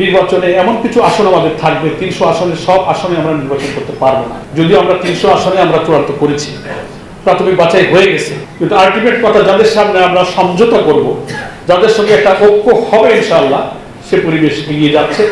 নির্বাচনে এমন কিছু আসন আমাদের থাকবে ৩০০ আসনের সব আসনে আমরা নির্বাচন করতে পারবো না। যদিও আমরা ৩০০ আসনে আমরা চূড়ান্ত করেছি, প্রাথমিক বাছাই হয়ে গেছে, কিন্তু আলটিমেট কথা যাদের সামনে আমরা সমঝোতা করব, যাদের সঙ্গে একটা ঐক্য হবে ইনশাআল্লাহ, সে পরিবেশ এগিয়ে যাচ্ছে।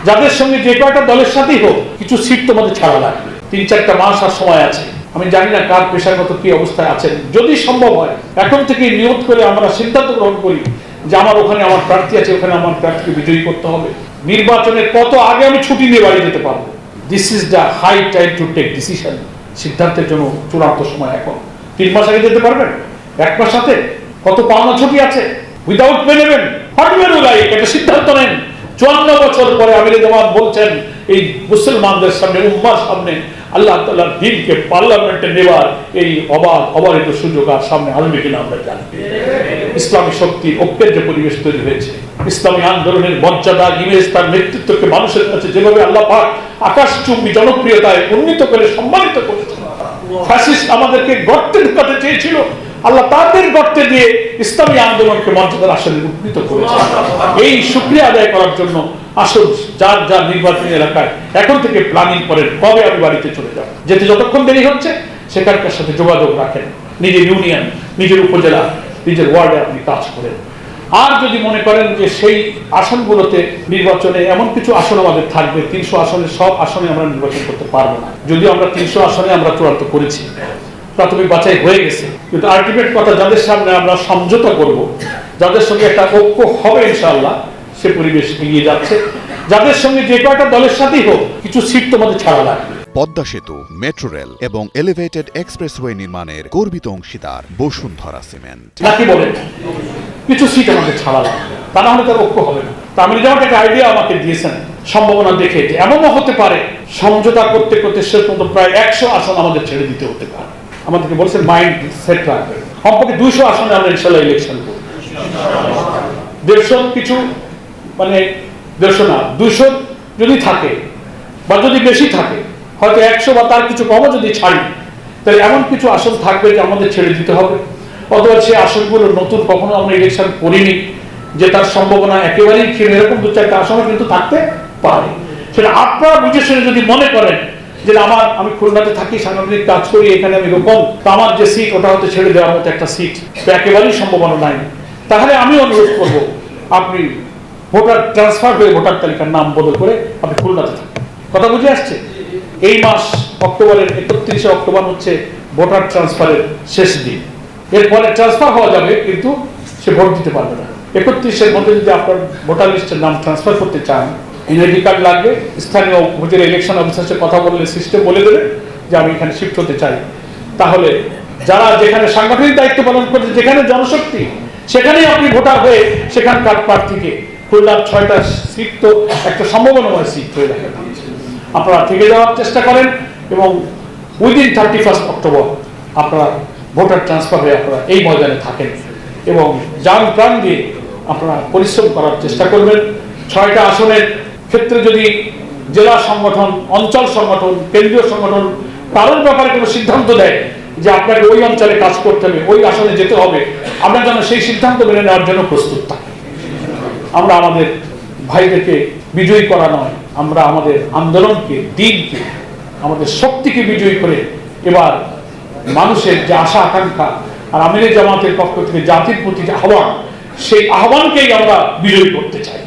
যাদের সঙ্গে যে কয়টা দলের সাথেই হোক, কিছু সিট তোমাদের ছাড়া লাগবে। ৩-৪টা মাস আর সময় আছে। আমি জানি না কার পেশাগত কি অবস্থায় আছেন। যদি সম্ভব হয় এখন থেকে নিয়ত করে আমরা সিদ্ধান্ত গ্রহণ করি যে আমার ওখানে আমার প্রার্থী আছে, ওখানে আমার প্রার্থীকে বিজয়ী করতে হবে। নির্বাচনের কত আগে আমি ছুটি নিয়ে বাড়ি যেতে পারবো। This is the high time to take decision. সিদ্ধান্তের জন্য চূড়ান্ত সময় এখন। ৩ মাস আগে যেতে পারবেন? 1 মাস সাথে কত পাওনা ছুটি আছে? উইদাউট পে নেবেন, হোয়াটএভার ইউ লাইক, একটা সিদ্ধান্ত নেন। 54 বছর পরে আমির জামাত বলছেন এই মুসলমানদের সামনে, উম্মার সামনে আল্লাহ তাআলার দ্বীনকে পার্লামেন্টে নেবার এই অবারিত সুযোগ আর সামনে আসবে কিনা আমরা জানি। ইসলামী শক্তি ঐক্যের যে পরিবেশ তৈরি হয়েছে, ইসলামী আন্দোলনের মর্যাদা, ইমেজ, তার নেতৃত্বকে মানুষের কাছে যেভাবে আল্লাহ পাক আকাশচুম্বী জনপ্রিয়তায় উন্নীত করে সম্মানিত করেছেন। ফ্যাসিস্ট আমাদেরকে গর্তে ঢুকাতে চেয়েছিল, আল্লাহ তাদের গর্তে দিয়ে ইসলামী আন্দোলনকে মর্যাদার আসনে উন্নীত করেছে। এই শুকরিয়া আদায় করার জন্য আসুন যার যার নির্বাচনী এলাকায় এখন থেকে প্ল্যানিং করেন, কবে আমি বাড়িতে চলে যাব। যেতে যতক্ষণ দেরি হচ্ছে সেখানকার সাথে যোগাযোগ রাখেন। নিজের ইউনিয়ন, নিজের উপজেলা, নিজের ওয়ার্ডে আপনি কাজ করেন। আর যদি মনে করেন যে সেই আসনগুলোতে নির্বাচনে এমন কিছু আসন আমাদের থাকবে ৩০০ আসনের সব আসনে আমরা নির্বাচন করতে পারবো না। যদিও আমরা ৩০০ আসনে আমরা চূড়ান্ত করেছি, প্রাথমিক বাছাই হয়ে গেছে, কিন্তু আলটিমেট কথা যাদের সামনে আমরা সমঝোতা করব, যাদের সঙ্গে একটা ঐক্য হবে ইনশাআল্লাহ, সে পরিবেশ এগিয়ে যাচ্ছে। যাদের সঙ্গে যে কয়টা দলের সাথেই হোক, কিছু সিট তোমাদের ছাড়া লাগবে। পদ্মা সেতু, মেট্রো রেল এবং এলিভেটেড এক্সপ্রেসওয়ে নির্মাণের গর্বিত অংশীদার বসুন্ধরা সিমেন্ট। নাকি বলেন কিছু সিট আমাদের ছাড়া লাগবে, তা না হলে তার ঐক্য হবে না। আমির জামাত একটা আইডিয়া আমাকে দিয়েছেন সম্ভাবনা দেখে, যে এমনও হতে পারে সমঝোতা করতে করতে শেষ পর্যন্ত প্রায় 100 আসন আমাদের ছেড়ে দিতে হতে পারে। আমাদেরকে বলছেন মাইন্ড সেট রাখবেন, কমপক্ষে 200 আসনে আমরা ইনশাআল্লাহ ইলেকশন করব। 150 কিছু, মানে 150 না, 200 যদি থাকে বা যদি বেশি থাকে, হয়তো 100 বা তার কিছু কমও যদি ছাড়ি, তাহলে এমন কিছু আসন থাকবে যে আমাদের ছেড়ে দিতে হবে। অথবা সে আসনগুলো নতুন কখনো আমরা ইলেকশন করিনি, যে তার সম্ভাবনা একেবারেই ক্ষীণ, এরকম 2-4টা আসনও কিন্তু থাকতে পারে। সেটা আপনারা বুঝে শুনে যদি মনে করেন যে আমি খুলনাতে থাকি, সাংগঠনিক কাজ করি, এখানে আমি রকম, তো আমার যে সিট ওটা হতে ছেড়ে দেওয়ার মতো একটা সিট একেবারেই সম্ভাবনা নাই, তাহলে আমি অনুরোধ করব আপনি ভোটার ট্রান্সফার হয়ে ভোটার তালিকার নাম বদল করে আপনি খুলনাতে থাকেন। কথা বুঝে আসছে? এই মাস অক্টোবরের 31শে অক্টোবর হচ্ছে ভোটার ট্রান্সফারের শেষ দিন। এরপরে ট্রান্সফার হওয়া যাবে, কিন্তু সে ভোট দিতে পারবে না। 31-এর মধ্যে যদি আপনার ভোটার লিস্টের নাম ট্রান্সফার করতে চান, এনআইডি কার্ড লাগবে। স্থানীয় উপজেলা ইলেকশন অফিসারের সাথে কথা বললে সিস্টেম বলে দেবে যে আমি এখানে শিফট হতে চাই। তাহলে যারা যেখানে সাংগঠনিক দায়িত্ব পালন করছে, যেখানে জনশক্তি, সেখানেই আপনি ভোটার হয়ে সেখানকার প্রার্থীকে, খুলনার 6টা সিট তো একটা সম্ভাবনাময় সিট হয়ে দেখা দিয়েছে, আপনারা থেকে যাওয়ার চেষ্টা করেন এবং উইদিন 31 অক্টোবর আপনারা ভোটার ট্রান্সফার হয়ে আপনারা এই ময়দানে থাকেন এবং যান প্রাণ দিয়ে আপনারা পরিশ্রম করার চেষ্টা করবেন। 6টা আসনের ক্ষেত্রে যদি জেলা সংগঠন, অঞ্চল সংগঠন, কেন্দ্রীয় সংগঠন কারোর ব্যাপারে কোনো সিদ্ধান্ত দেয় যে আপনাকে ওই অঞ্চলে কাজ করতে হবে, ওই আসনে যেতে হবে, আমরা যেন সেই সিদ্ধান্ত মেনে নেওয়ার জন্য প্রস্তুত থাকি। আমরা আমাদের ভাইদেরকে বিজয়ী করা নয়, আমরা আমাদের আন্দোলনকে, দিনকে, আমাদের শক্তিকে বিজয়ী করে এবার মানুষের যে আশা আকাঙ্ক্ষা আর আমির জামাতের পক্ষ থেকে জাতির প্রতি যে আহ্বান, সেই আহ্বানকেই আমরা বিজয়ী করতে চাই।